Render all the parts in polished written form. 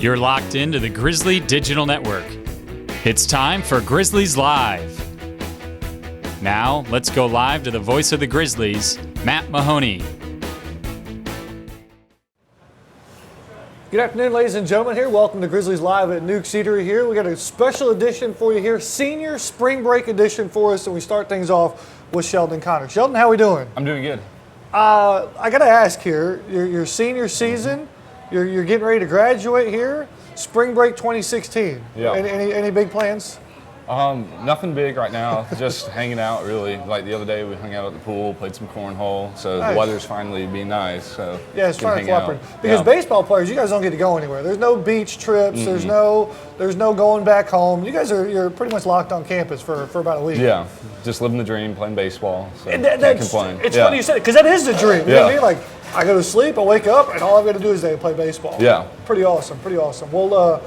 You're locked into the Grizzly Digital Network. It's time for Grizzlies Live. Now, let's go live to the voice of the Grizzlies, Matt Mahoney. Good afternoon, ladies and gentlemen. Here, welcome to Grizzlies Live at Newk Eatery. Here, we got a special edition for you here, senior spring break edition for us, and we start things off with Sheldon Connor. Sheldon, how we doing? I'm doing good. I got to ask here, your senior season, you're getting ready to graduate here. Spring break 2016. Yeah. Any big plans? Nothing big right now. Just hanging out, really. Like the other day, we hung out at the pool, played some cornhole. So nice. The weather's finally being nice. So yeah, it's finally cooperating. Because yeah. baseball players, you guys don't get to go anywhere. There's no beach trips. Mm-hmm. There's no going back home. You guys you're pretty much locked on campus for about a week. Yeah, just living the dream, playing baseball. So And can't complain. It's funny you said it because that is the dream. You know what I mean? Like, I go to sleep, I wake up, and all I've got to do is play baseball. Yeah. Pretty awesome. Well,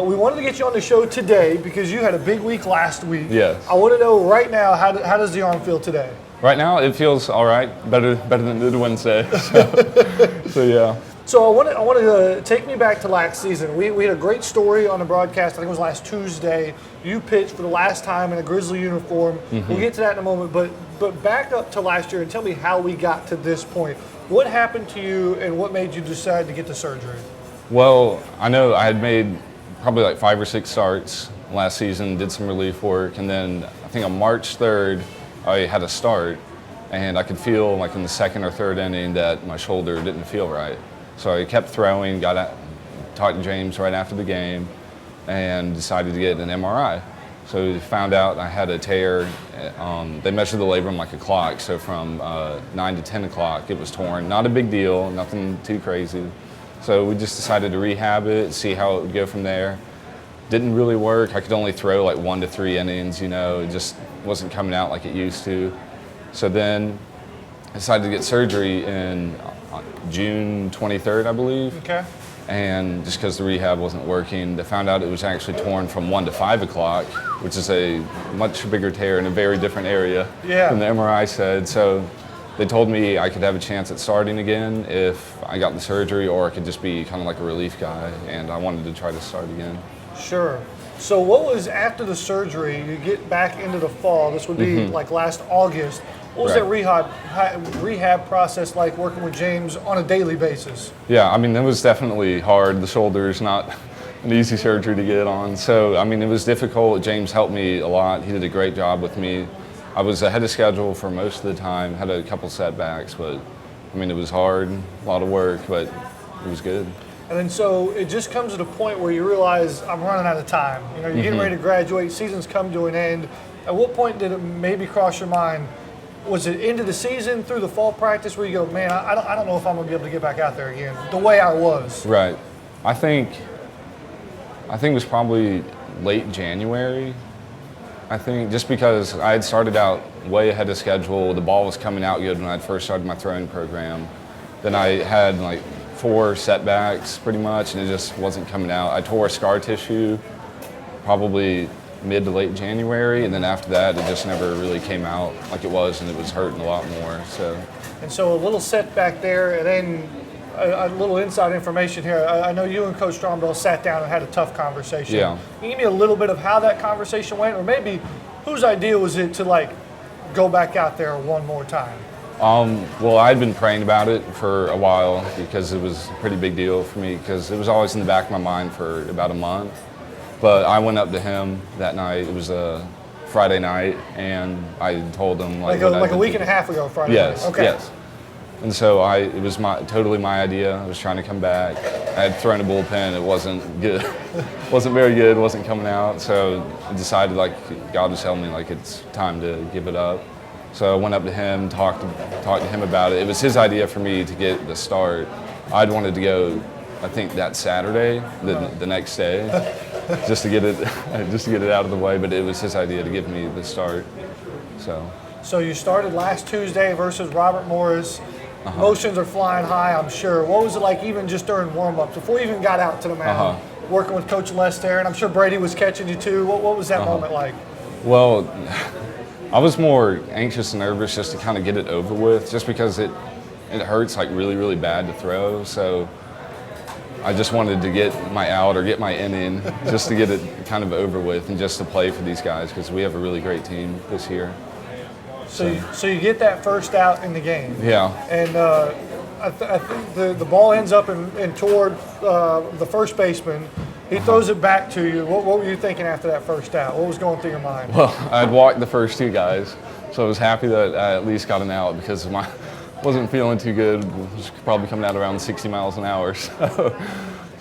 we wanted to get you on the show today because you had a big week last week. Yes. I want to know right now, how does the arm feel today? Right now, it feels all right. Better than it did Wednesday. So yeah. So I wanted to take me back to last season. We had a great story on the broadcast. I think it was last Tuesday. You pitched for the last time in a Grizzly uniform. Mm-hmm. We'll get to that in a moment. But back up to last year and tell me how we got to this point. What happened to you and what made you decide to get the surgery? Well, I know I had made probably like 5 or 6 starts last season, did some relief work, and then I think on March 3rd, I had a start, and I could feel like in the second or third inning that my shoulder didn't feel right. So I kept throwing, talked to James right after the game, and decided to get an MRI. So we found out I had a tear. They measured the labrum like a clock, so from 9 to 10 o'clock it was torn. Not a big deal, nothing too crazy. So we just decided to rehab it, see how it would go from there. Didn't really work. I could only throw like 1 to 3 innings, it just wasn't coming out like it used to. So then I decided to get surgery in June 23rd, I believe. Okay. And just because the rehab wasn't working, they found out it was actually torn from 1 to 5 o'clock, which is a much bigger tear in a very different area than the MRI said. So they told me I could have a chance at starting again if I got the surgery, or I could just be kind of like a relief guy, and I wanted to try to start again. Sure. So what was after the surgery, you get back into the fall, this would be like last August, what was that rehab process like working with James on a daily basis? Yeah, I mean, it was definitely hard. The shoulder's not an easy surgery to get on. So, I mean, it was difficult. James helped me a lot. He did a great job with me. I was ahead of schedule for most of the time, had a couple setbacks, but I mean, it was hard, a lot of work, but it was good. And then so it just comes to the point where you realize I'm running out of time. You're getting ready to graduate, season's come to an end. At what point did it maybe cross your mind? Was it into the season, through the fall practice, where you go, man, I don't know if I'm going to be able to get back out there again the way I was? Right. I think it was probably late January. I think just because I had started out way ahead of schedule, the ball was coming out good when I had first started my throwing program. Then I had like 4 setbacks pretty much, and it just wasn't coming out. I tore scar tissue probably mid to late January, and then after that, it just never really came out like it was, and it was hurting a lot more. And so a little setback there, and then a little inside information here. I know you and Coach Stromberg sat down and had a tough conversation. Yeah. Can you give me a little bit of how that conversation went, or maybe whose idea was it to go back out there one more time? Well, I'd been praying about it for a while because it was a pretty big deal for me, because it was always in the back of my mind for about a month. But I went up to him that night. It was a Friday night, and I told him like a week and a half ago Friday night. Okay. Yes. And so it was totally my idea. I was trying to come back. I had thrown a bullpen. It wasn't good. Wasn't very good. Wasn't coming out. So I decided God was telling me it's time to give it up. So I went up to him, talked to him about it. It was his idea for me to get the start. I'd wanted to go, I think, that Saturday, the next day, just to get it out of the way. But it was his idea to give me the start. So you started last Tuesday versus Robert Morris. Emotions are flying high, I'm sure. What was it like even just during warm-ups, before you even got out to the mound, working with Coach Les there, and I'm sure Brady was catching you too. What was that moment like? Well, I was more anxious and nervous just to kind of get it over with, just because it hurts really, really bad to throw. So I just wanted to get my out or get my inning just to get it kind of over with and just to play for these guys because we have a really great team this year. So you get that first out in the game. Yeah. And I think the ball ends up in toward the first baseman. He throws it back to you. What were you thinking after that first out? What was going through your mind? Well, I'd walked the first two guys, so I was happy that I at least got an out because wasn't feeling too good. Was probably coming out around 60 miles an hour. So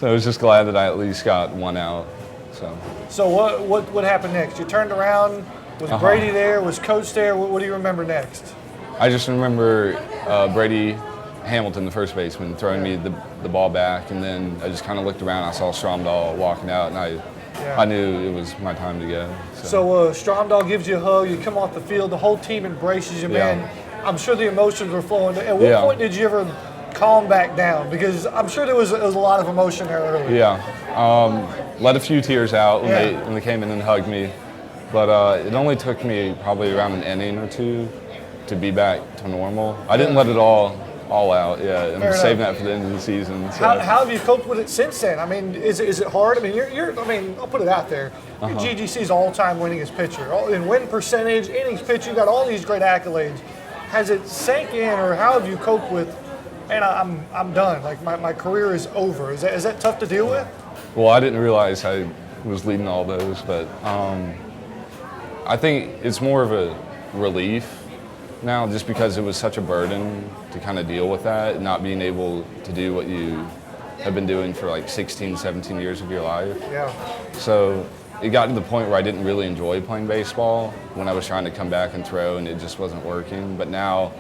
I was just glad that I at least got one out. So what happened next? You turned around. Was Brady there? Was Coach there? What do you remember next? I just remember Brady Hamilton, the first baseman, throwing me the ball back, and then I just kind of looked around. I saw Stromdahl walking out, and I knew it was my time to go. So Stromdahl gives you a hug. You come off the field. The whole team embraces you, man. I'm sure the emotions were flowing. At what point did you ever calm back down? Because I'm sure there was a lot of emotion there earlier. Yeah. Let a few tears out when they came in and hugged me. But it only took me probably around an inning or two to be back to normal. I didn't let it all out. Yeah, I'm saving that for the end of the season. So. How have you coped with it since then? I mean, is it hard? I mean, I'll put it out there. You're GGC's all-time winningest pitcher. In win percentage, innings pitched, you got all these great accolades. Has it sank in, or how have you coped with, and I'm done, like my career is over? Is that tough to deal with? Well, I didn't realize I was leading all those, but I think it's more of a relief now just because it was such a burden to kind of deal with that, not being able to do what you have been doing for like 16, 17 years of your life. Yeah. So it got to the point where I didn't really enjoy playing baseball when I was trying to come back and throw and it just wasn't working. But now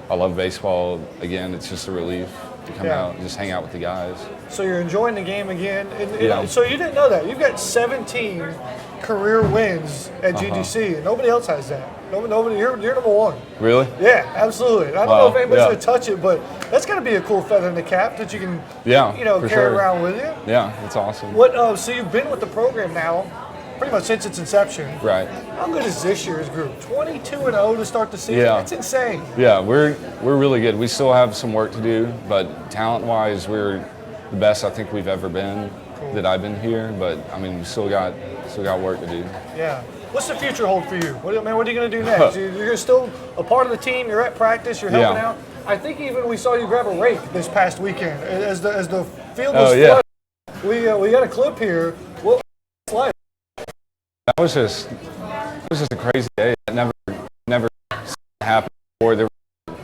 I love baseball again. It's just a relief to come out and just hang out with the guys. So you're enjoying the game again. And so you didn't know that. You've got 17 career wins at GGC. Nobody else has that. Nobody. You're number one. Really? Yeah, absolutely. I don't know if anybody's going to touch it, but that's going to be a cool feather in the cap that you can carry around with you. Yeah, it's awesome. So you've been with the program now pretty much since its inception. Right. How good is this year's group? 22-0 to start the season. Yeah. That's insane. Yeah, we're really good. We still have some work to do, but talent-wise, we're the best I think we've ever been that I've been here. But I mean, we still got work to do. Yeah. What's the future hold for you? What are you going to do next? You're still a part of the team. You're at practice. You're helping out. I think even we saw you grab a rake this past weekend as the field was flooded. We got a clip here. What was it like? That was just a crazy day. That never happened before. There were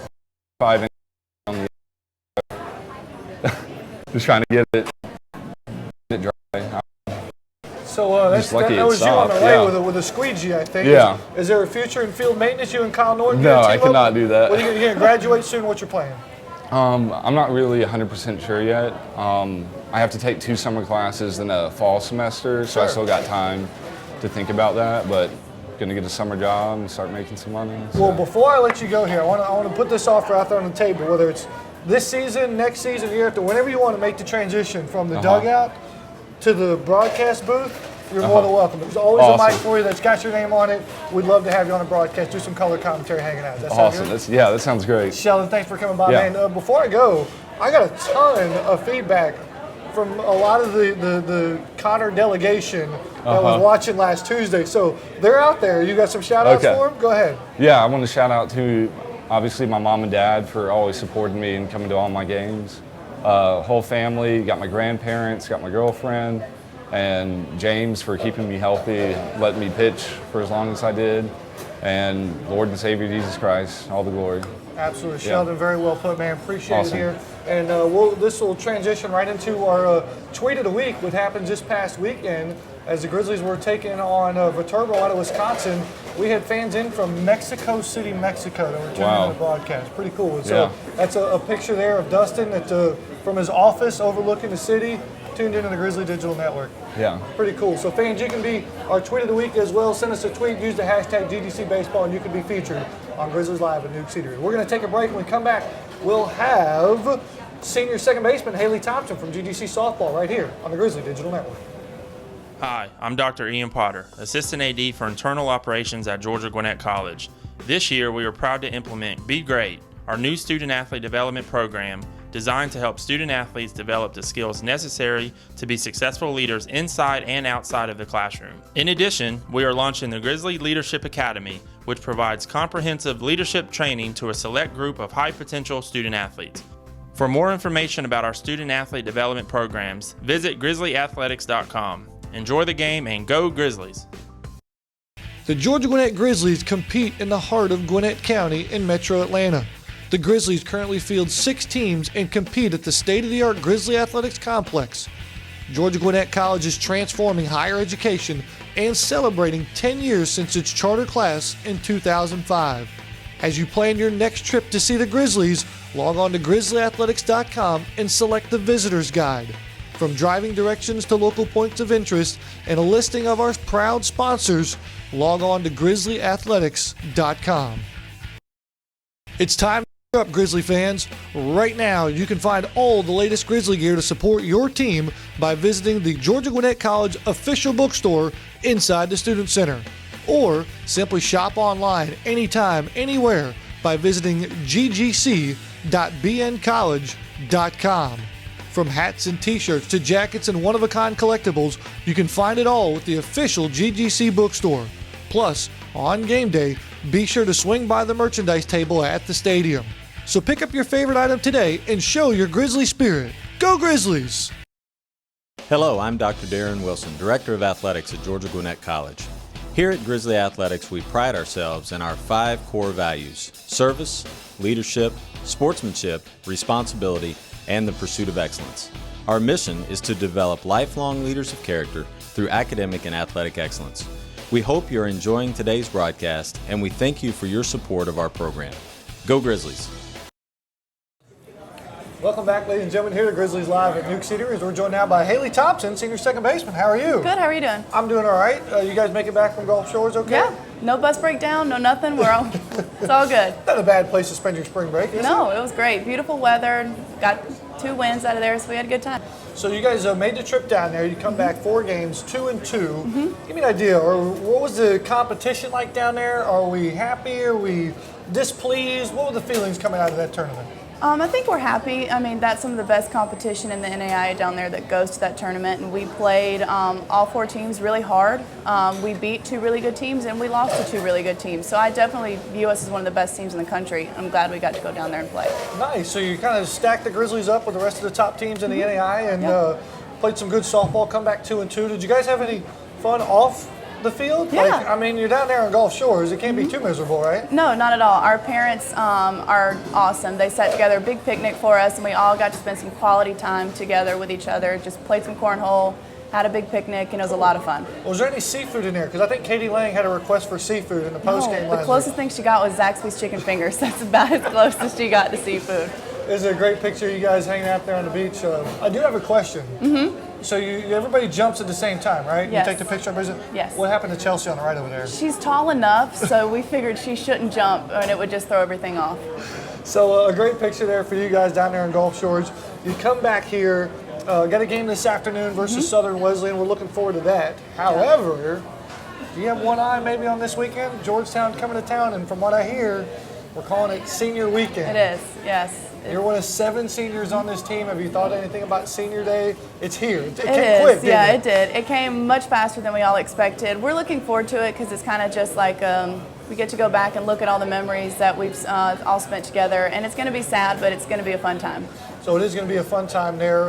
5 inches on the just trying to get it dry. So that was you on the way with a squeegee, I think. Yeah. Is there a future in field maintenance? You and Kyle Norton? No, I cannot do that. Are you going to graduate soon? What's your plan? I'm not really 100% sure yet. I have to take 2 summer classes in a fall semester, so I still got time to think about that, but gonna get a summer job and start making some money. So. Well, before I let you go here, I want to put this offer out there on the table, whether it's this season, next season, year after, whenever you want to make the transition from the dugout to the broadcast booth, you're more than welcome. There's always a mic for you that's got your name on it. We'd love to have you on the broadcast, do some color commentary hanging out. That sound good? That sounds great. Sheldon, thanks for coming by, man. Before I go, I got a ton of feedback from a lot of the Connor delegation that was watching last Tuesday. So they're out there. You got some shout-outs for them? Go ahead. Yeah, I want to shout out to, obviously, my mom and dad for always supporting me and coming to all my games. Whole family, got my grandparents, got my girlfriend, and James for keeping me healthy, letting me pitch for as long as I did. And Lord and Savior Jesus Christ, all the glory. Absolutely. Sheldon, very well put, man. Appreciate it here. And this will transition right into our tweet of the week, what happened this past weekend as the Grizzlies were taking on Viterbo out of Wisconsin. We had fans in from Mexico City, Mexico that were tuning in the broadcast. Pretty cool. And so that's a picture there of Dustin from his office overlooking the city, tuned into the Grizzly Digital Network. Yeah. Pretty cool. So fans, you can be our tweet of the week as well. Send us a tweet, use the hashtag GDC Baseball, and you can be featured on Grizzlies Live at Newk Eatery. We're going to take a break. When we come back, we'll have senior second baseman Haley Thompson from GGC Softball right here on the Grizzly Digital Network. Hi, I'm Dr. Ian Potter, Assistant AD for Internal Operations at Georgia Gwinnett College. This year, we are proud to implement Be Great, our new student-athlete development program designed to help student athletes develop the skills necessary to be successful leaders inside and outside of the classroom. In addition, we are launching the Grizzly Leadership Academy, which provides comprehensive leadership training to a select group of high-potential student athletes. For more information about our student athlete development programs, visit grizzlyathletics.com. Enjoy the game and go Grizzlies! The Georgia Gwinnett Grizzlies compete in the heart of Gwinnett County in Metro Atlanta. The Grizzlies currently field 6 teams and compete at the state-of-the-art Grizzly Athletics Complex. Georgia Gwinnett College is transforming higher education and celebrating 10 years since its charter class in 2005. As you plan your next trip to see the Grizzlies, log on to grizzlyathletics.com and select the Visitor's Guide. From driving directions to local points of interest and a listing of our proud sponsors, log on to grizzlyathletics.com. It's time to gear up, Grizzly fans. Right now, you can find all the latest Grizzly gear to support your team by visiting the Georgia Gwinnett College official bookstore inside the Student Center. Or simply shop online anytime, anywhere by visiting ggc.bncollege.com. From hats and t-shirts to jackets and one-of-a-kind collectibles, you can find it all with the official GGC bookstore. Plus, on game day, be sure to swing by the merchandise table at the stadium. So pick up your favorite item today and show your Grizzly spirit. Go Grizzlies! Hello, I'm Dr. Darren Wilson, Director of Athletics at Georgia Gwinnett College. Here at Grizzly Athletics, we pride ourselves in our 5 core values: service, leadership, sportsmanship, responsibility, and the pursuit of excellence. Our mission is to develop lifelong leaders of character through academic and athletic excellence. We hope you're enjoying today's broadcast, and we thank you for your support of our program. Go Grizzlies! Welcome back, ladies and gentlemen, here to Grizzlies Live at Newk Eatery. We're joined now by Haley Thompson, senior second baseman. How are you? Good, how are you doing? I'm doing all right. You guys make it back from Gulf Shores okay? Yeah, no bus breakdown, no nothing. It's all good. Not a bad place to spend your spring break, is No, it? it was great. Beautiful weather. Got 2 wins out of there, so we had a good time. So you guys made the trip down there. You come back 4 games, 2-2. Give me an idea, or what was the competition like down there? Are we happy? Are we displeased? What were the feelings coming out of that tournament? I think we're happy. I mean, that's some of the best competition in the NAIA down there that goes to that tournament, and we played all 4 teams really hard. We beat 2 really good teams, and we lost to 2 really good teams. So I definitely view us as one of the best teams in the country. I'm glad we got to go down there and play. Nice. So you kind of stacked the Grizzlies up with the rest of the top teams in the NAIA and played some good softball, come back 2-2. Did you guys have any fun off the field? Yeah. Like, I mean, you're down there on Gulf Shores. It can't be too miserable, right? No, not at all. Our parents are awesome. They set together a big picnic for us, and we all got to spend some quality time together with each other, just played some cornhole, had a big picnic, and it was a lot of fun. Was there any seafood in there? Because I think Katie Lang had a request for seafood in the postgame last The closest thing she got was Zaxby's chicken fingers. That's about as close as she got to seafood. There's a great picture of you guys hanging out there on the beach. I do have a question. So everybody jumps at the same time, right? Yes. You take the picture, everybody's. Yes. What happened to Chelsea on the right over there? She's tall enough, so we figured she shouldn't jump, and it would just throw everything off. So a great picture there for you guys down there in Gulf Shores. You come back here, got a game this afternoon versus Southern Wesleyan. We're looking forward to that. However, do you have one eye maybe on this weekend? Georgetown coming to town, and from what I hear, we're calling it senior weekend. It is, yes. You're one of 7 seniors on this team. Have you thought anything about senior day? It's here. It came It quick, is, didn't it? it did. It came much faster than we all expected. We're looking forward to it because it's kind of just like we get to go back and look at all the memories that we've all spent together, and it's going to be sad, but it's going to be a fun time. So it is going to be a fun time there.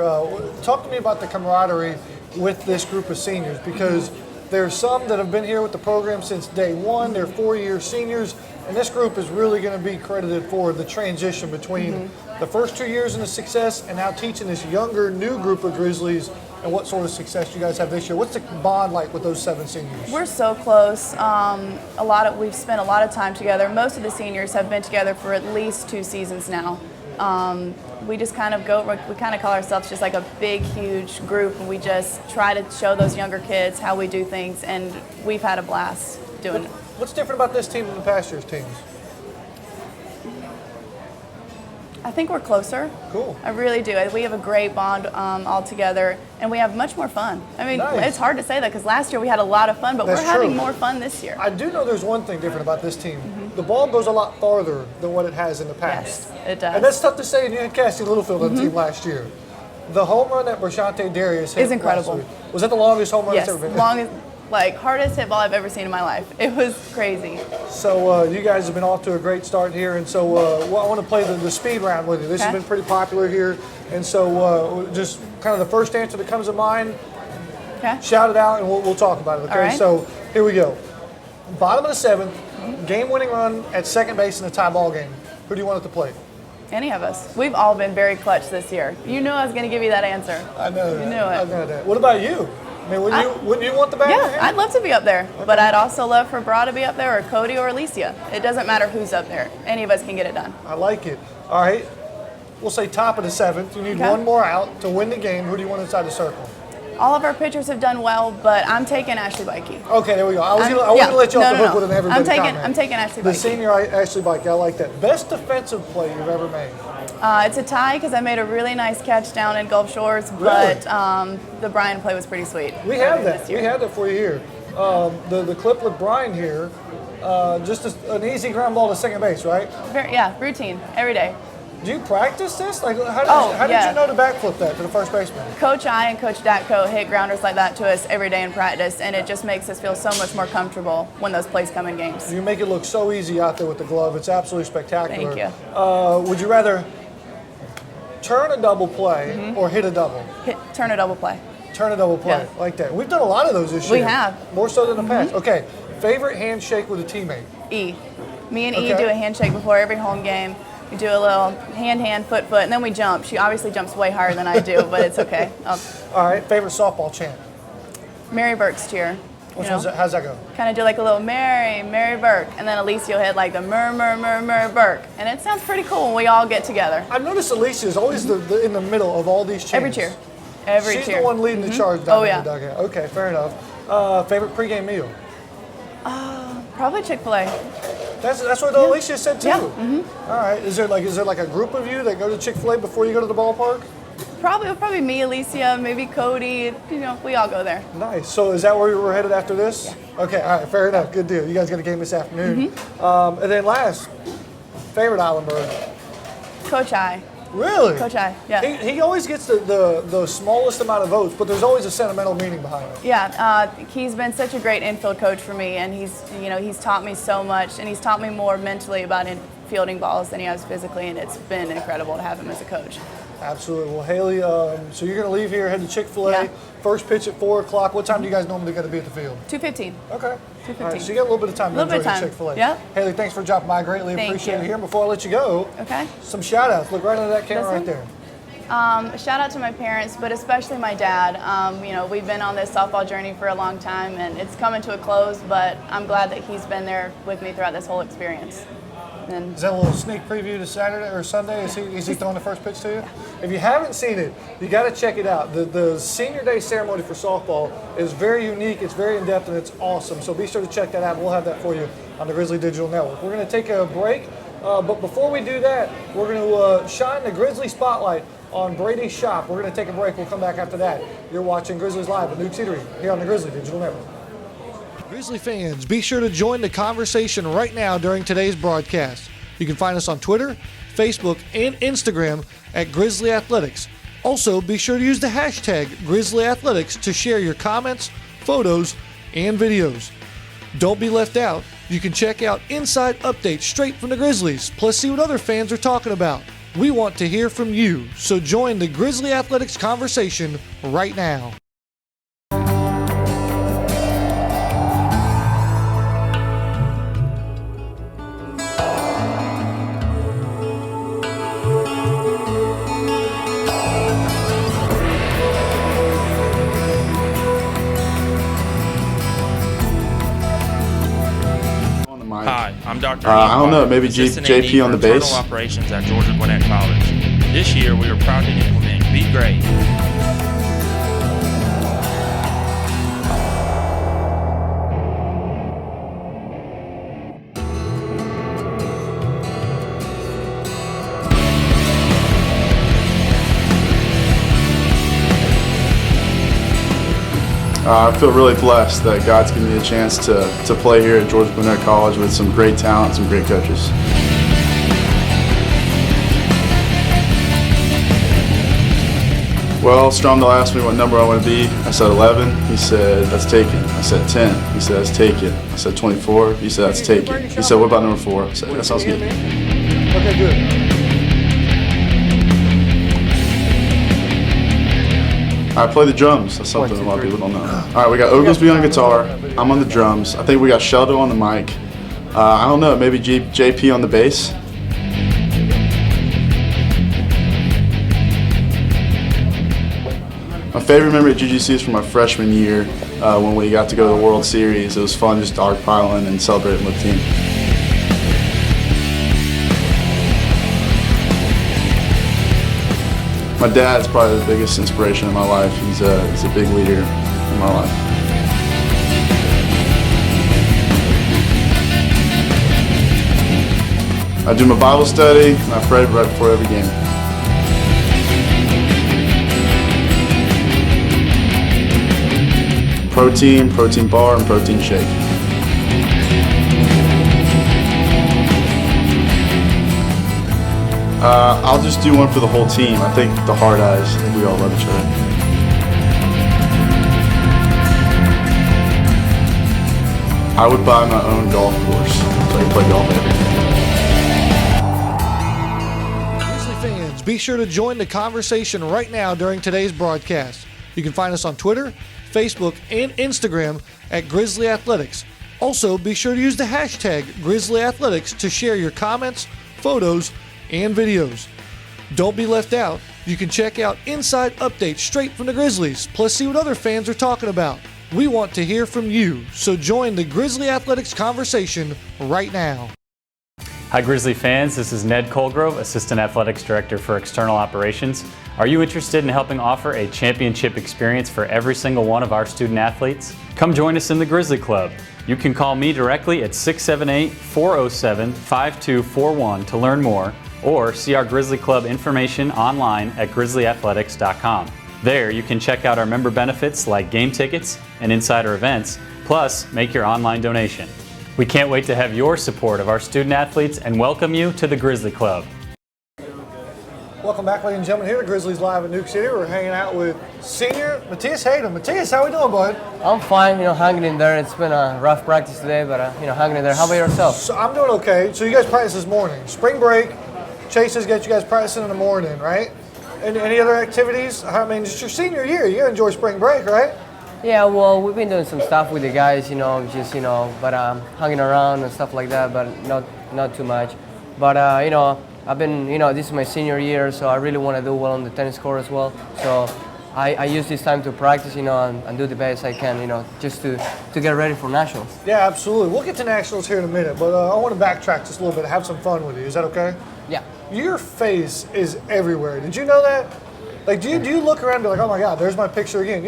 Talk to me about the camaraderie with this group of seniors, because there's some that have been here with the program since day one. They're 4-year seniors, and this group is really going to be credited for the transition between the first 2 years and the success, and now teaching this younger, new group of Grizzlies and what sort of success you guys have this year. What's the bond like with those 7 seniors? We're so close. We've spent a lot of time together. Most of the seniors have been together for at least 2 seasons now. We just kind of call ourselves just like a big, huge group, and we just try to show those younger kids how we do things, and we've had a blast doing it. What's different about this team than the past year's teams? I think we're closer. Cool. I really do. We have a great bond all together, and we have much more fun. I mean, Nice. It's hard to say that because last year we had a lot of fun, but That's we're having true. more fun this year. I do know there's one thing different about this team. the ball goes a lot farther than what it has in the past. Yes, it does. And that's tough to say, and you had Cassie Littlefield on the team last year. The home run that Brashante Darius hit Is incredible. last week, was that the longest home run Yes, that's ever been? longest, like hardest hit ball I've ever seen in my life. It was crazy. So you guys have been off to a great start here, and so I want to play the speed round with you. This has Okay. been pretty popular here, and so just kind of the first answer that comes to mind, Okay. shout it out, and we'll talk about it. Okay, All right. so here we go. Bottom of the seventh, game-winning run at second base in a tie ball game. Who do you want at the plate? Any of us. We've all been very clutch this year. You knew I was going to give you that answer. I know that. You knew it. I know that. What about you? I mean, wouldn't you want the bat in your Yeah, hand? I'd love to be up there, but I'd also love for Bra to be up there, or Cody, or Alicia. It doesn't matter who's up there. Any of us can get it done. I like it. All right. We'll say top of the seventh. You need Okay. one more out to win the game. Who do you want inside the circle? All of our pitchers have done well, but I'm taking Ashley Bikey. Okay, there we go. I was I'm- going yeah. to let you off No, the no, hook no. with an everybody comment. I'm taking Ashley The Bikey. senior Ashley Bike, I like that. Best defensive play you've ever made? It's a tie because I made a really nice catch down in Gulf Shores, Really? but the Brian play was pretty sweet. We have that. this We year. had that for you here. The clip with Brian here, just an easy ground ball to second base, right? Yeah, routine every day. Do you practice this? Like, how did yeah. you know to backflip that to the first baseman? Coach I and Coach Datko hit grounders like that to us every day in practice, and it just makes us feel so much more comfortable when those plays come in games. You make it look so easy out there with the glove. It's absolutely spectacular. Thank you. Would you rather turn a double play or hit a double? Turn a double play. Turn a double play, Yeah. like that. We've done a lot of those this We year. have. More so than the past. Okay, favorite handshake with a teammate? E. Me and E Okay. do a handshake before every home game. We do a little hand, foot, and then we jump. She obviously jumps way higher than I do, but it's okay. All right, favorite softball chant? Mary Burke's cheer. How's that go? Kind of do like a little Mary Burke, and then Alicia will hit like the mur Burke, and it sounds pretty cool when we all get together. I've noticed Alicia is always in the middle of all these chants. Every cheer. Every She's cheer. the one leading the charge down Oh, in yeah. the dugout. Okay, fair enough. Favorite pregame meal? Probably Chick-fil-A. That's what Alicia said too. Yeah. All right. Is there like a group of you that go to Chick-fil-A before you go to the ballpark? Probably me, Alicia, maybe Cody. We all go there. Nice. So is that where we're headed after this? Yeah. Okay. All right. Fair enough. Good deal. You guys got a game this afternoon. And then last, favorite Island bird? Coach I. Really? Coach I. Yeah. He always gets the smallest amount of votes, but there's always a sentimental meaning behind it. Yeah, he's been such a great infield coach for me, and he's taught me so much, and he's taught me more mentally about fielding balls than he has physically, and it's been incredible to have him as a coach. Absolutely. Well, Haley, so you're going to leave here, head to Chick-fil-A. Yeah. First pitch at 4 o'clock. What time do you guys normally got to be at the field? 2:15. Okay. 2:15. All right, so you got a little bit of time to Little bit enjoy of time. Chick-fil-A. Yep. Haley, thanks for dropping by. Greatly Thank appreciate you. it here. Before I let you go, Okay. some shout-outs. Look right into that camera right This there. Shout out to my parents, but especially my dad. We've been on this softball journey for a long time, and it's coming to a close, but I'm glad that he's been there with me throughout this whole experience. And Is that a little sneak preview to Saturday or Sunday? Is he throwing the first pitch to you? If you haven't seen it, you got to check it out. The senior day ceremony for softball is very unique. It's very in depth and it's awesome. So be sure to check that out. We'll have that for you on the Grizzly Digital Network. We're going to take a break, but before we do that, we're going to shine the Grizzly spotlight on Brady's shop. We're going to take a break. We'll come back after that. You're watching Grizzlies Live at Newk Eatery here on the Grizzly Digital Network. Grizzly fans, be sure to join the conversation right now during today's broadcast. You can find us on Twitter, Facebook, and Instagram at Grizzly Athletics. Also, be sure to use the hashtag Grizzly Athletics to share your comments, photos, and videos. Don't be left out. You can check out inside updates straight from the Grizzlies, plus see what other fans are talking about. We want to hear from you, so join the Grizzly Athletics conversation right now. Hi, I'm Dr. I don't know, maybe Assistant JP AD on for the bass? Internal Operations at Georgia Gwinnett College. This year, we are proud to implement Be Great. I feel really blessed that God's given me a chance to play here at Georgia Gwinnett College with some great talent, some great coaches. Well, Stromdal asked me what number I want to be. I said 11. He said, that's taken. I said 10. He said, that's taken. I said 24. He said, that's taken. He said, what about number 4? I said, that sounds good. Okay, good. I play the drums. That's something a lot of people don't know. All right, we got Oglesby on guitar. I'm on the drums. I think we got Sheldon on the mic. I don't know, maybe JP on the bass. My favorite memory at GGC is from my freshman year when we got to go to the World Series. It was fun just dogpiling and celebrating with the team. My dad's probably the biggest inspiration in my life. He's a big leader in my life. I do my Bible study and I pray right before every game. Protein, protein bar, and protein shake. I'll just do one for the whole team. I think the hard eyes, I think we all love each other. I would buy my own golf course so I can play golf every day. Grizzly fans, be sure to join the conversation right now during today's broadcast. You can find us on Twitter, Facebook, and Instagram at Grizzly Athletics. Also, be sure to use the hashtag Grizzly Athletics to share your comments, photos, and videos. Don't be left out. You can check out inside updates straight from the Grizzlies, plus see what other fans are talking about. We want to hear from you, so join the Grizzly Athletics conversation right now. Hi Grizzly fans, this is Ned Colgrove, Assistant Athletics Director for External Operations. Are you interested in helping offer a championship experience for every single one of our student athletes? Come join us in the Grizzly Club. You can call me directly at 678-407-5241 to learn more, or see our Grizzly Club information online at grizzlyathletics.com. There you can check out our member benefits like game tickets and insider events, plus make your online donation. We can't wait to have your support of our student athletes and welcome you to the Grizzly Club. Welcome back, ladies and gentlemen, here at Grizzlies Live in Newk City. We're hanging out with senior Matias Hatem. Matias, how we doing, bud? I'm fine, hanging in there. It's been a rough practice today, but, hanging in there. How about yourself? So I'm doing okay. So you guys practice this morning. Spring break, Chases get you guys practicing in the morning, right? And any other activities? I mean, it's your senior year. You enjoy spring break, right? Yeah, well, we've been doing some stuff with the guys, but hanging around and stuff like that, but not too much. But, I've been, this is my senior year, so I really want to do well on the tennis court as well. So I use this time to practice, and do the best I can, just to get ready for nationals. Yeah, absolutely. We'll get to nationals here in a minute, but I want to backtrack just a little bit, have some fun with you. Is that okay? Yeah. Your face is everywhere. Did you know that? Like, do you look around and be like, oh my God, there's my picture again?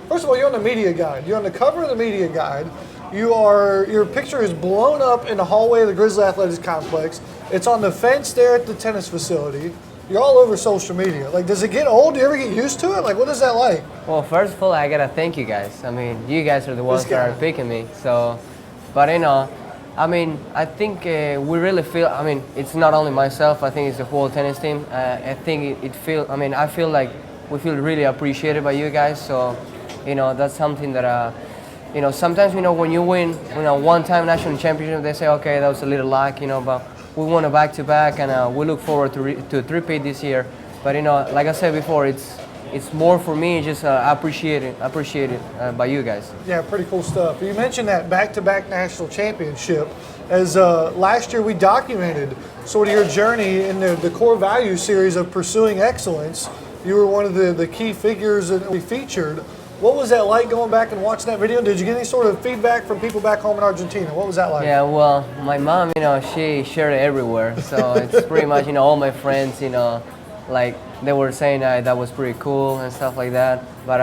First of all, you're on the media guide. You're on the cover of the media guide. Your picture is blown up in the hallway of the Grizzly Athletics Complex. It's on the fence there at the tennis facility. You're all over social media. Like, does it get old? Do you ever get used to it? Like, what is that like? Well, first of all, I gotta thank you guys. I mean, you guys are the ones that are picking me. So, but I think we really feel, it's not only myself, I think it's the whole tennis team. I think I feel like we feel really appreciated by you guys. So, that's something that, sometimes, when you win, one-time national championship, they say, okay, that was a little lack, but we won a back-to-back, and we look forward to a repeat this year. But, like I said before, it's more for me, just appreciated by you guys. Yeah, pretty cool stuff. You mentioned that back-to-back national championship. As last year we documented sort of your journey in the core value series of pursuing excellence. You were one of the key figures that we featured. What was that like going back and watching that video? Did you get any sort of feedback from people back home in Argentina? What was that like? Yeah, well, my mom, she shared it everywhere. So it's pretty much, all my friends, like they were saying that was pretty cool and stuff like that. But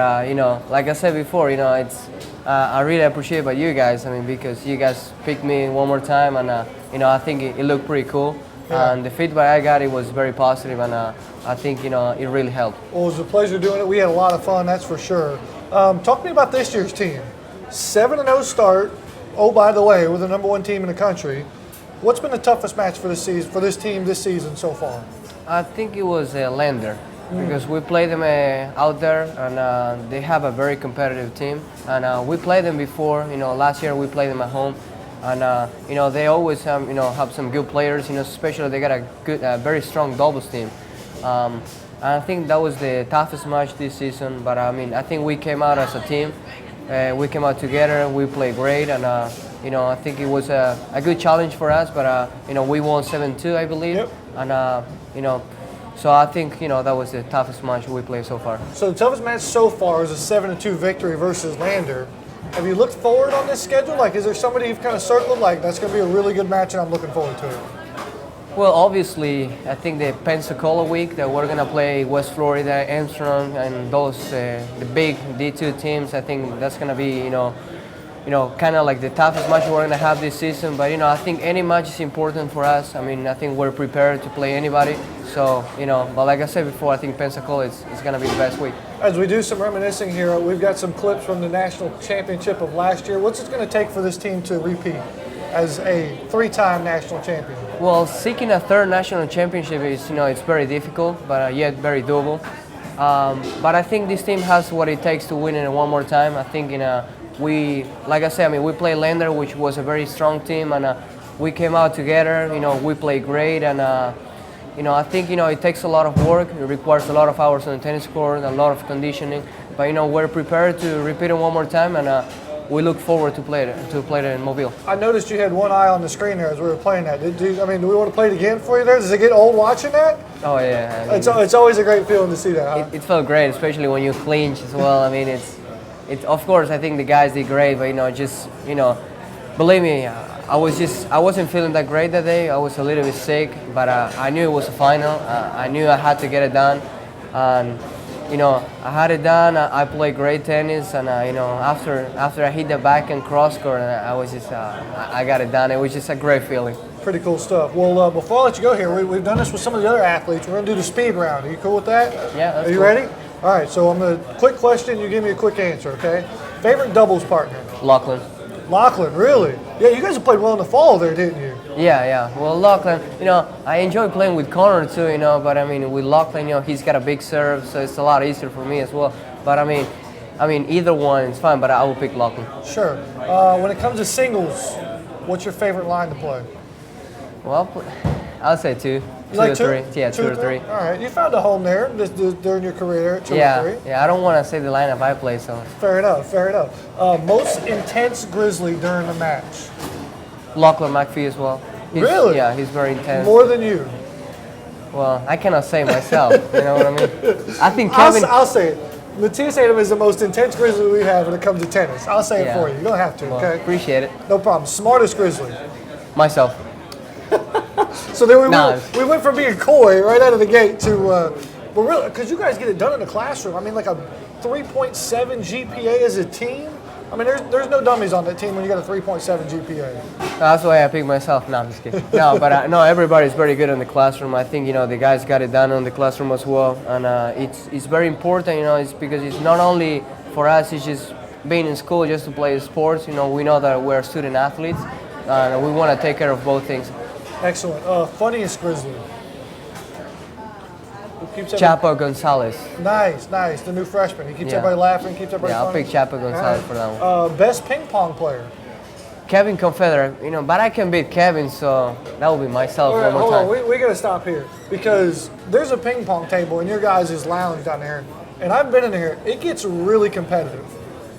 like I said before, it's I really appreciate about you guys. Because you guys picked me one more time, and I think it looked pretty cool. Yeah. And the feedback I got, it was very positive, and I think it really helped. Well, it was a pleasure doing it. We had a lot of fun, that's for sure. Talk to me about this year's team. 7-0 start. Oh, by the way, we're the #1 team in the country. What's been the toughest match for this season, for this team this season so far? I think it was Lander because we played them out there, and they have a very competitive team. And we played them before. Last year we played them at home, and they always have some good players. Especially they got a good, very strong doubles team. And I think that was the toughest match this season. But I think we came out as a team. We came out together. We played great, and I think it was a good challenge for us. But we won 7-2, I believe. Yep. And so I think that was the toughest match we played so far. So the toughest match so far is a 7-2 victory versus Lander. Have you looked forward on this schedule? Like, is there somebody you've kind of circled like that's going to be a really good match and I'm looking forward to it? Well, obviously, I think the Pensacola week that we're gonna play West Florida, Armstrong, and those the big D2 teams. I think that's gonna be kind of like the toughest match we're gonna have this season. But I think any match is important for us. I think we're prepared to play anybody. So but like I said before, I think Pensacola is gonna be the best week. As we do some reminiscing here, we've got some clips from the national championship of last year. What's it going to take for this team to repeat as a 3-time national champion? Well, seeking a third national championship is it's very difficult, but yet very doable. But I think this team has what it takes to win it one more time. I think we played Lander, which was a very strong team, and we came out together. We played great, and I think it takes a lot of work. It requires a lot of hours on the tennis court, a lot of conditioning. But we're prepared to repeat it one more time, and we look forward to play it in Mobile. I noticed you had one eye on the screen there as we were playing that. Do we want to play it again for you there? Does it get old watching that? Oh yeah. It's always a great feeling to see that. Huh? It felt great, especially when you clinch as well. It's of course I think the guys did great, but believe me, I wasn't feeling that great that day. I was a little bit sick, but I knew it was a final. I knew I had to get it done, and I had it done. I played great tennis, and after I hit the backhand cross court, I was just I got it done. It was just a great feeling. Pretty cool stuff. Well, before I let you go here, we've done this with some of the other athletes. We're going to do the speed round. Are you cool with that? Yeah. That's Are you cool. ready? All right. So I'm going to quick question. You give me a quick answer. Okay. Favorite doubles partner? Lachlan. Lachlan, really? Yeah, you guys have played well in the fall there, didn't you? Yeah. Well, Lachlan, I enjoy playing with Connor too, but with Lachlan, he's got a big serve, so it's a lot easier for me as well. But either one is fine, but I will pick Lachlan. Sure. When it comes to singles, what's your favorite line to play? Well, I'll say two. You like two? Or three. Yeah, two or three. All right. You found a home there during your career, 2 or 3. Yeah, I don't want to say the lineup I play, so. Fair enough. Most intense Grizzly during the match? Lachlan McPhee as well. Really? Yeah, he's very intense. More than you? Well, I cannot say myself, you know what I mean? I think Kevin... I'll say it. Matias Hatem is the most intense Grizzly we have when it comes to tennis. I'll say it for you. You don't have to, well, okay? Appreciate it. No problem. Smartest Grizzly? Myself. So then we went from being coy right out of the gate to, but really, because you guys get it done in the classroom. Like a 3.7 GPA as a team. There's no dummies on that team when you got a 3.7 GPA. That's why I picked myself. No, I'm just kidding. No, but everybody's very good in the classroom. I think the guys got it done in the classroom as well, and it's very important. It's because it's not only for us. It's just being in school just to play sports. We know that we're student athletes, and we want to take care of both things. Excellent. Funniest Grizzly? Chapo Gonzalez. Nice. The new freshman. He keeps everybody laughing, keeps everybody I'll funny. pick Chapo Gonzalez for that one. Best ping pong player? Kevin Confederate. But I can beat Kevin, so that will be myself one more time. Hold on. We got to stop here because there's a ping pong table in your guys' lounge down there, and I've been in here. It gets really competitive.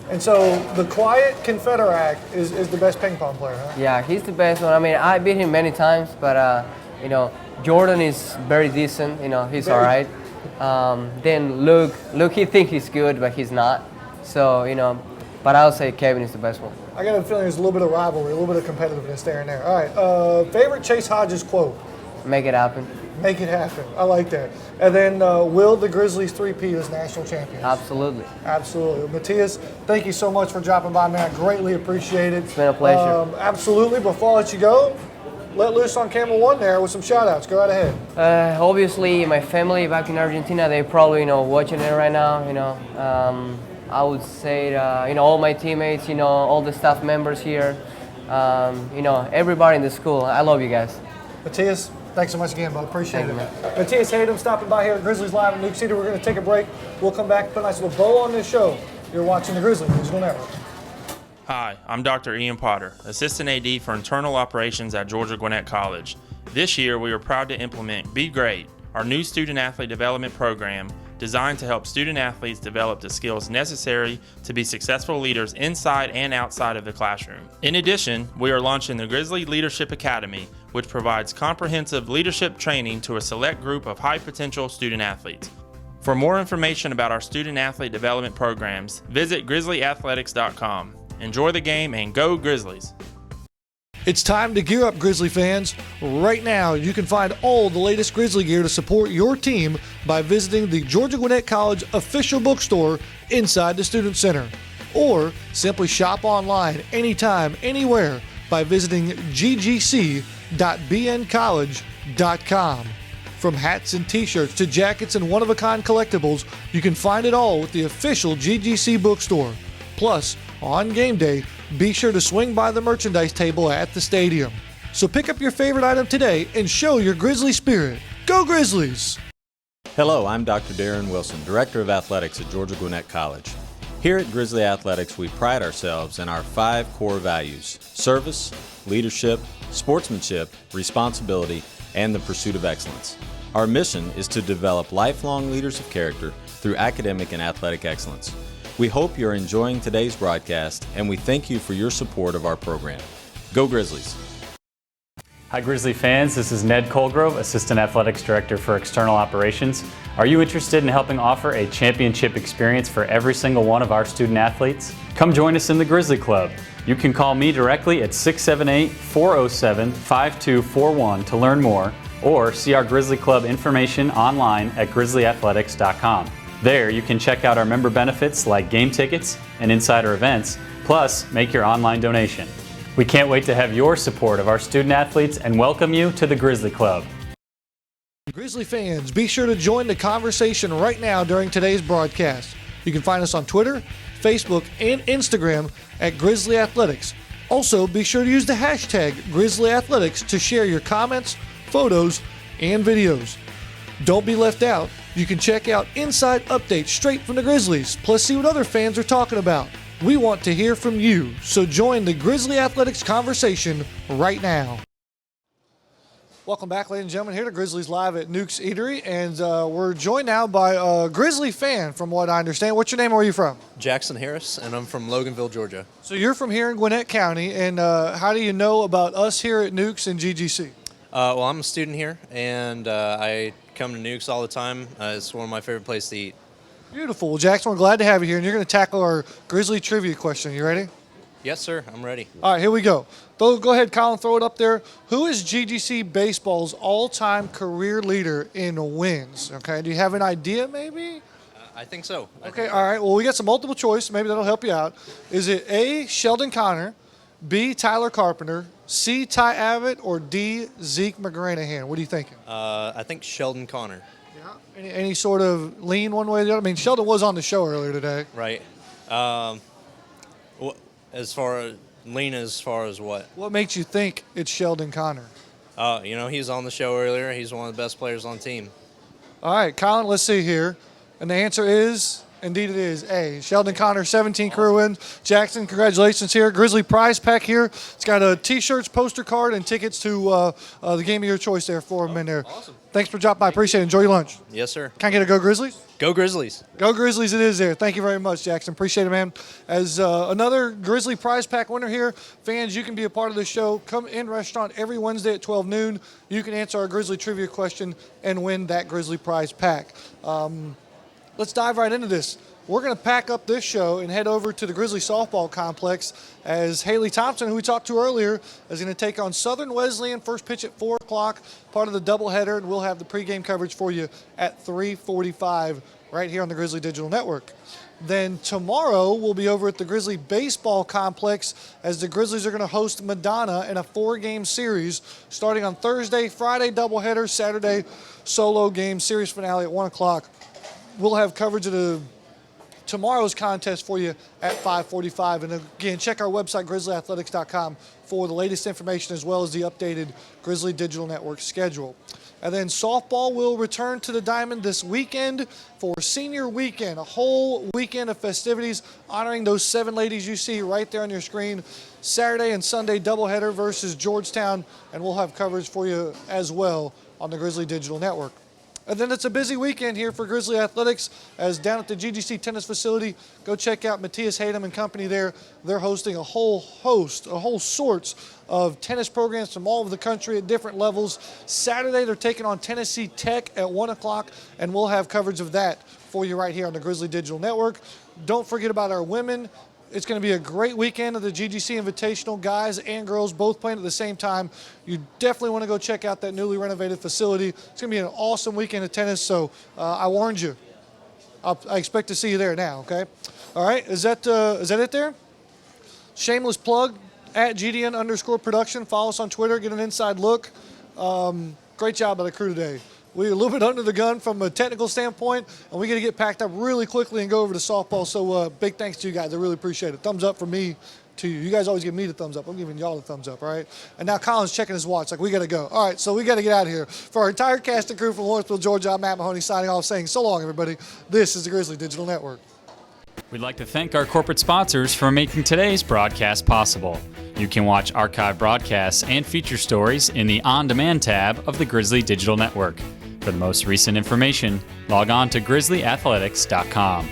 And so the quiet Confederate is the best ping pong player, huh? Yeah, he's the best one. I beat him many times, but Jordan is very decent. He's all right. Then Luke, he thinks he's good, but he's not. So but I'll say Kevin is the best one. I got a feeling there's a little bit of rivalry, a little bit of competitiveness there and there. All right, favorite Chase Hodges quote? Make it happen. Make it happen. I like that. And then will the Grizzlies 3-peat as national champions? Absolutely. Matias, thank you so much for dropping by, man. I greatly appreciate it. It's been a pleasure. Absolutely. Before I let you go, let loose on camera one there with some shout-outs. Go right ahead. Obviously, my family back in Argentina, they probably watching it right now. I would say, all my teammates, all the staff members here, everybody in the school. I love you guys. Matias, thanks so much again, bud. Appreciate Thank it. you, man. Matias Hatem stopping by here at Grizzlies Live at Newk City. We're going to take a break. We'll come back and put a nice little bow on this show. You're watching the Grizzlies Digital Network. Hi, I'm Dr. Ian Potter, Assistant AD for Internal Operations at Georgia Gwinnett College. This year, we are proud to implement Be Great, our new student-athlete development program designed to help student-athletes develop the skills necessary to be successful leaders inside and outside of the classroom. In addition, we are launching the Grizzly Leadership Academy, which provides comprehensive leadership training to a select group of high-potential student-athletes. For more information about our student-athlete development programs, visit grizzlyathletics.com. Enjoy the game and go Grizzlies! It's time to gear up, Grizzly fans. Right now, you can find all the latest Grizzly gear to support your team by visiting the Georgia Gwinnett College official bookstore inside the Student Center. Or simply shop online anytime, anywhere by visiting ggc.bncollege.com. From hats and t-shirts to jackets and one-of-a-kind collectibles, you can find it all with the official GGC bookstore. Plus, on game day, be sure to swing by the merchandise table at the stadium. So pick up your favorite item today and show your Grizzly spirit. Go Grizzlies! Hello, I'm Dr. Darren Wilson, Director of Athletics at Georgia Gwinnett College. Here at Grizzly Athletics, we pride ourselves in our 5 core values: service, leadership, sportsmanship, responsibility, and the pursuit of excellence. Our mission is to develop lifelong leaders of character through academic and athletic excellence. We hope you're enjoying today's broadcast, and we thank you for your support of our program. Go Grizzlies! Hi Grizzly fans, this is Ned Colgrove, Assistant Athletics Director for External Operations. Are you interested in helping offer a championship experience for every single one of our student athletes? Come join us in the Grizzly Club. You can call me directly at 678-407-5241 to learn more, or see our Grizzly Club information online at grizzlyathletics.com. There, you can check out our member benefits like game tickets and insider events, plus make your online donation. We can't wait to have your support of our student athletes and welcome you to the Grizzly Club. Grizzly fans, be sure to join the conversation right now during today's broadcast. You can find us on Twitter, Facebook, and Instagram at Grizzly Athletics. Also, be sure to use the hashtag Grizzly Athletics to share your comments, photos, and videos. Don't be left out. You can check out inside updates straight from the Grizzlies, plus see what other fans are talking about. We want to hear from you, so join the Grizzly Athletics conversation right now. Welcome back, ladies and gentlemen, here to Grizzlies Live at Newk's Eatery, and we're joined now by a Grizzly fan, from what I understand. What's your name and where are you from? Jackson Harris, and I'm from Loganville, Georgia. So you're from here in Gwinnett County, and how do you know about us here at Newk's and GGC? Well, I'm a student here, and I come to Newk's all the time. It's one of my favorite places to eat. Beautiful. Well, Jackson, we're glad to have you here, and you're going to tackle our Grizzly trivia question. You ready? Yes, sir. I'm ready. All right, here we go. Go ahead, Colin, throw it up there. Who is GGC Baseball's all-time career leader in wins? Okay, do you have an idea maybe? I think so. Okay, all right. Well, we got some multiple choice. Maybe that'll help you out. Is it A, Sheldon Connor, B, Tyler Carpenter, C, Ty Abbott, or D, Zeke McGranahan? What are you thinking? I think Sheldon Connor. Yeah. Any sort of lean one way or the other? I mean, Sheldon was on the show earlier today. Right. As far as what? What makes you think it's Sheldon Connor? He was on the show earlier. He's one of the best players on the team. All right, Colin, let's see here. And the answer is, indeed it is A. Sheldon Connor, 17 career wins. Jackson, congratulations here. Grizzly prize pack here. It's got T-shirts, poster card, and tickets to the game of your choice there for them in there. Awesome. Thanks for dropping by. Appreciate it. Enjoy your lunch. Yes, sir. Can I get a Go Grizzlies? Go Grizzlies. Go Grizzlies it is there. Thank you very much, Jackson. Appreciate it, man. As another Grizzly prize pack winner here, fans, you can be a part of the show. Come in restaurant every Wednesday at 12 noon. You can answer our Grizzly trivia question and win that Grizzly prize pack. Let's dive right into this. We're going to pack up this show and head over to the Grizzly softball complex as Haley Thompson, who we talked to earlier, is going to take on Southern Wesleyan. First pitch at 4 o'clock, part of the doubleheader, and we'll have the pregame coverage for you at 3:45 right here on the Grizzly Digital Network. Then tomorrow we'll be over at the Grizzly baseball complex as the Grizzlies are going to host Madonna in a 4-game series starting on Thursday, Friday doubleheader, Saturday solo game series finale at 1 o'clock. We'll have coverage of the tomorrow's contest for you at 5:45. And again, check our website, grizzlyathletics.com, for the latest information as well as the updated Grizzly Digital Network schedule. And then softball will return to the Diamond this weekend for Senior Weekend, a whole weekend of festivities honoring those 7 ladies you see right there on your screen. Saturday and Sunday doubleheader versus Georgetown, and we'll have coverage for you as well on the Grizzly Digital Network. And then it's a busy weekend here for Grizzly Athletics, as down at the GGC tennis facility, go check out Matias, Hatem and company there. They're hosting a whole sorts of tennis programs from all over the country at different levels. Saturday, they're taking on Tennessee Tech at 1 o'clock, and we'll have coverage of that for you right here on the Grizzly Digital Network. Don't forget about our women. It's going to be a great weekend of the GGC Invitational, guys and girls both playing at the same time. You definitely want to go check out that newly renovated facility. It's going to be an awesome weekend of tennis, so I warned you. I expect to see you there now, okay? All right, is that it there? Shameless plug, at GDN_production. Follow us on Twitter, get an inside look. Great job by the crew today. We're a little bit under the gun from a technical standpoint, and we got to get packed up really quickly and go over to softball. So big thanks to you guys. I really appreciate it. Thumbs up from me to you. You guys always give me the thumbs up. I'm giving y'all the thumbs up, all right? And now Colin's checking his watch. Like, we got to go. All right, so we got to get out of here. For our entire cast and crew from Lawrenceville, Georgia, I'm Matt Mahoney signing off, saying so long, everybody. This is the Grizzly Digital Network. We'd like to thank our corporate sponsors for making today's broadcast possible. You can watch archive broadcasts and feature stories in the On Demand tab of the Grizzly Digital Network. For the most recent information, log on to grizzlyathletics.com.